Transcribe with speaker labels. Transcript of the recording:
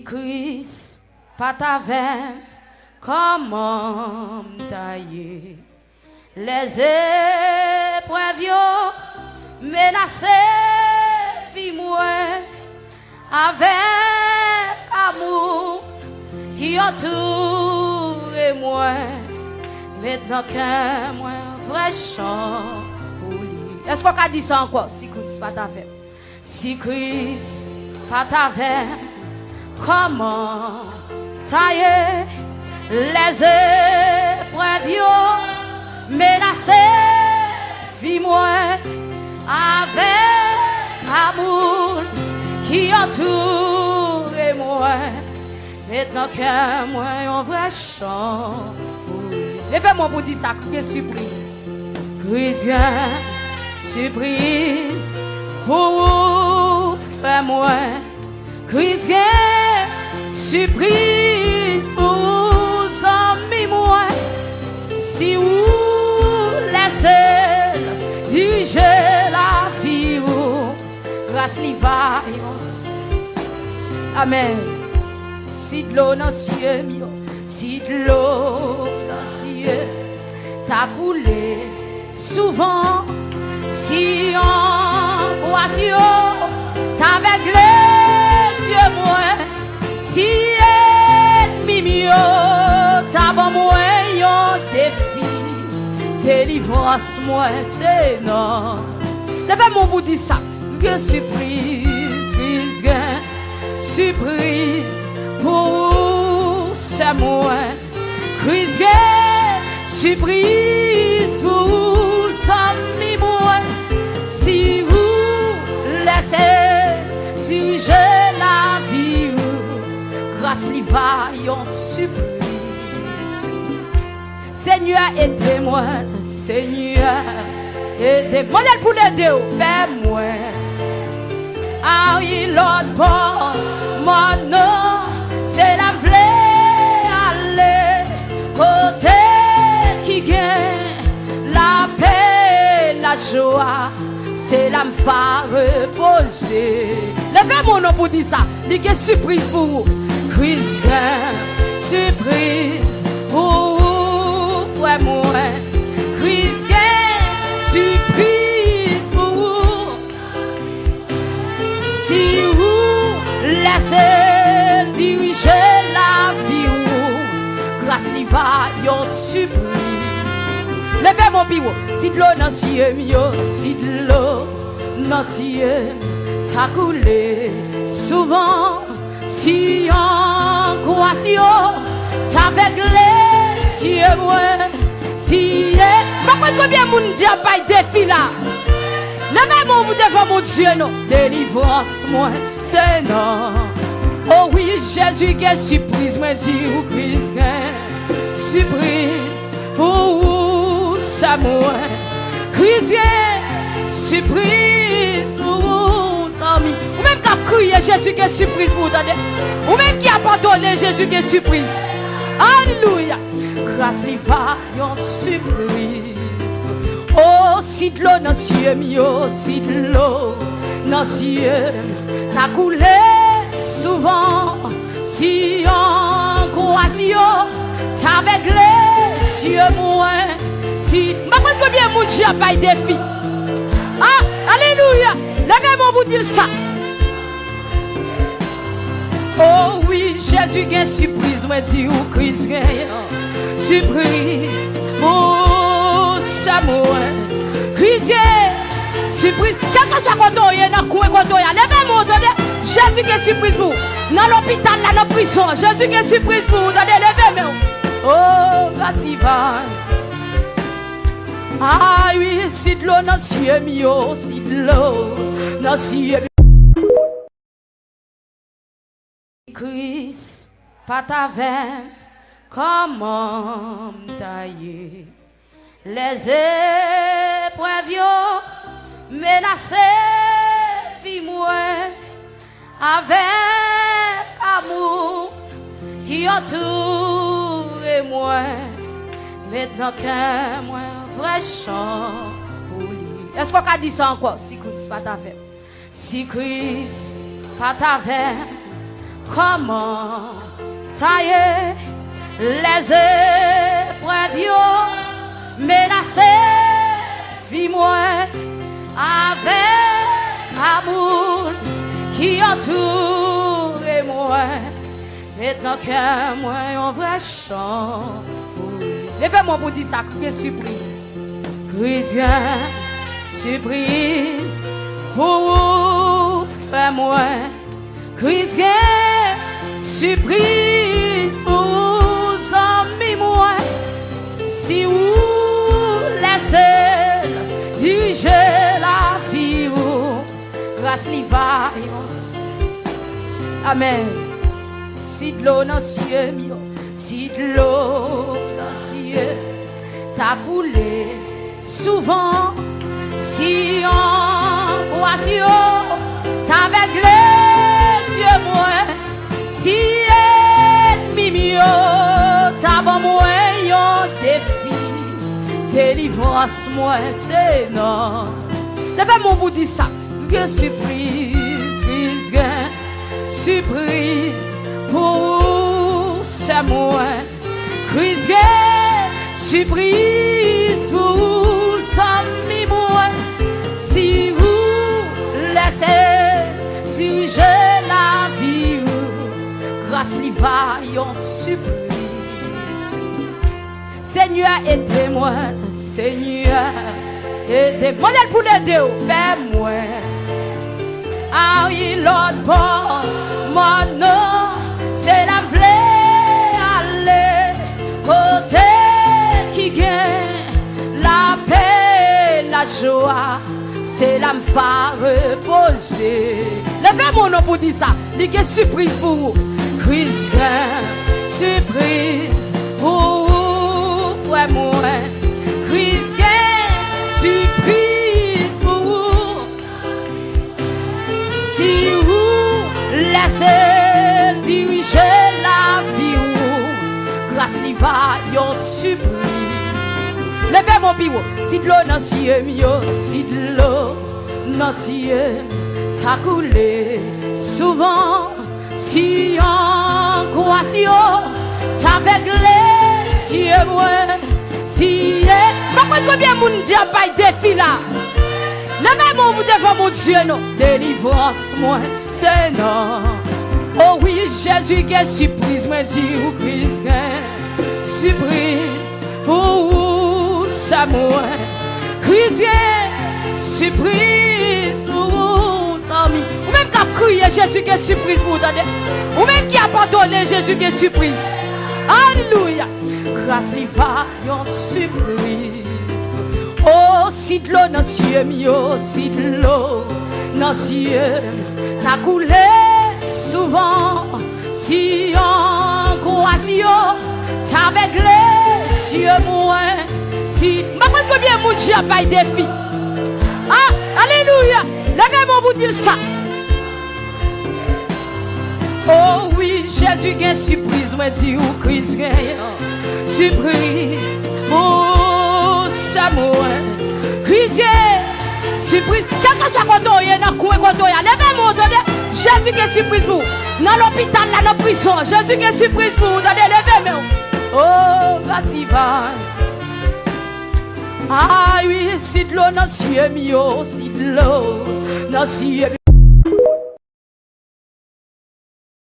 Speaker 1: Christ, pas ta veine, comment tailler les épreuves menacées, vie moi avec amour, qui entoure moi, maintenant qu'un moi vrai chant pour lui. Est-ce qu'on a dit ça encore? Si Christ, pas ta veine, si Christ, pas ta veine, comment tailler les épreuves menacées, vie moi avec amour qui entoure moi, maintenant que moi un vrai chant pour lui. Levez-moi pour dire ça, quelle surprise, Christ surprise pour faire moi, Christ surprise pour amis moi, si vous laissez diriger la vie, grâce l'ivayance. Amen. Si de l'eau dans le ciel, si de l'eau dans le ciel, t'as coulé souvent, si en oisio, t'avais les yeux moins. Si ennemi mieux, t'as bon moyen défi, délivrance moi c'est non. Levez-moi pour dire ça, que surprise, surprise pour c'est moi, Christ, surprise pour amis moi, si vous laissez diriger la vie, grâce l'ivayance surprise. Seigneur, aidez-moi, Seigneur, aidez-moi. Modèle pour l'aider, fais-moi. Ah oui, l'autre bord, mon nom, c'est la vraie aller, côté qui gagne la paix, la joie, c'est l'âme fa reposer. Levez mon nom pour dire ça, il y a une surprise pour vous. Christ, surprise pour vous, frère moi. Christ, surprise pour vous. Si vous laissez diriger la vie, grâce l'y va, yon surprise. Levez mon pivot, si de l'eau dans le ciel, si de l'eau dans le ciel, t'as coulé souvent. Si en croation, t'avec les yeux moi, si pas combien de monde dit pas défi là. Levez-moi vous devant mon Dieu non, délivrance moi, c'est non. Oh oui, Jésus quelle surprise moi dit ou Christ surprise pour vous ça moi. Christ surprise pour vous amis. Ou même qui a crié Jésus qui est surprise pour vous, attendez. Ou même qui a pardonné Jésus qui est surprise. Alléluia. Grâce lui va yon surprise. Oh, si de l'eau dans le ciel, si de l'eau dans le ciel, t'as coulé souvent. Si en croation, t'avec les yeux moins. Si, ma pas combien mon Dieu a pas de défi. Ah, alléluia. Levez-moi vous dire ça. Oh oui, Jésus qui est surprise, moi dis ou Christ surprise, oh ça moi, Christ surprise, quel que soit quand on est dans le coin, quand on est, levez-moi, attendez, Jésus qui est surprise pour vous, dans l'hôpital, dans la prison, Jésus qui est surprise pour vous, attendez, levez-moi, oh grâce divine, ah oui, si de l'eau dans le ciel, si de l'eau dans le ciel. Christ, pas ta veine, comment tailler les épreuves menacées, vie moi avec amour qui entoure moi, maintenant qu'un moi vrai chant pour lui. Est-ce qu'on a dit ça encore? Si Christ, pas ta veine, si Christ, pas ta veine, comment tailler les épreuves, menacer, vis-moi avec amour qui entoure moi. Maintenant que moi un vrai chant. Levez-moi pour dire ça, quelle surprise. Chrétien, surprise pour faire moi. Chrétien, surprise pour amis moi. Si vous laissez diriger la vie, grâce l'ivariance. Amen. Si de l'eau dans le ciel, si de l'eau dans le ciel, t'as coulé souvent. Si en oisio, t'avais les yeux moins. Si ennemi mieux, t'as bon moins un défi. Délivrance moins, c'est non. Levez-moi pour dire ça. Que surprise, surprise. Pour c'est moi, Christ, surprise vous amis moi. Si vous laissez diriger la vie, grâce l'y va en surprise. Seigneur, aidez-moi, Seigneur, aidez-moi. Modèle pour l'aider, fais-moi. Ah oui, l'autre bord, mon nom. C'est la vraie aller côté qui gagne la paix, la joie. C'est la m'fa reposer. Levez mon nom pour dire ça. Il y a une surprise pour vous. Christ, surprise pour vous, frère moi. Christ, surprise pour vous. Si vous laissez diriger la vie, grâce l'y va, yon surprise. Levez mon pire, si de l'eau dans le ciel, si de l'eau dans le ciel, t'as coulé souvent. Si en croissant, t'avec les yeux, si pas combien de monde dit pas de défi là. Levez mon bout devant mon Dieu, non, délivrance, moi, c'est non. Oh oui, Jésus, quelle surprise, moi dis ou Christ, surprise pour vous, ça moi. Christ, surprise pour vous, amis. Ou même qui a crié Jésus, quelle surprise pour vous, attendez. Ou même qui a pardonné Jésus, quelle surprise. Alléluia. Grâce lui va, yon surprise. Oh, si de l'eau dans le ciel, si de l'eau dans le ciel, t'as coulé souvent. Si en croissant, t'avec les yeux moins. Si, ma pas combien de monde j'ai pas de défi. Ah, alléluia. Levez-moi vous dire ça. Oh oui, Jésus a une surprise, moi dis ou Christ a surprise. Oh, ça moi. Christ surprise. Quel que soit quand on est dans le coin, quand on est, levez-moi, attendez. Jésus qui est surprise pour vous. Dans l'hôpital, dans la prison. Jésus qui est surprise pour vous. Attendez, levez-moi. Oh, grâce divine. Ah oui, si de l'eau dans le ciel, si de l'eau dans le ciel.